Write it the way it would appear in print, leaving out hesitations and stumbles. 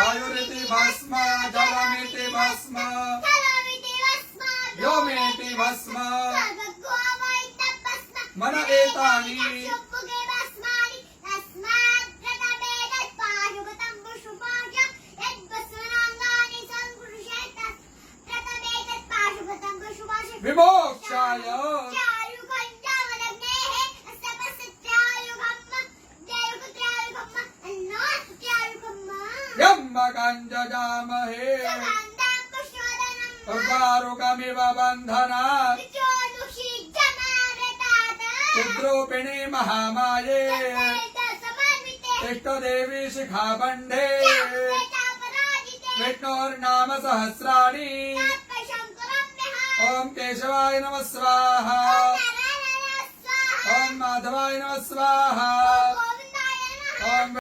वायुरिति भस्म जलमिति भस्म व्योमेति भस्म मन एतानि विमोक्षाय जजामहे उर्वारुकमिव बन्धनात् चिद्रूपिणी महामाये इष्टदेवी शिखाबन्धे विष्णोर्नाम सहस्राणि ओम केशवाय नमः स्वाहा ओम माधवाय नमः स्वाहा ओम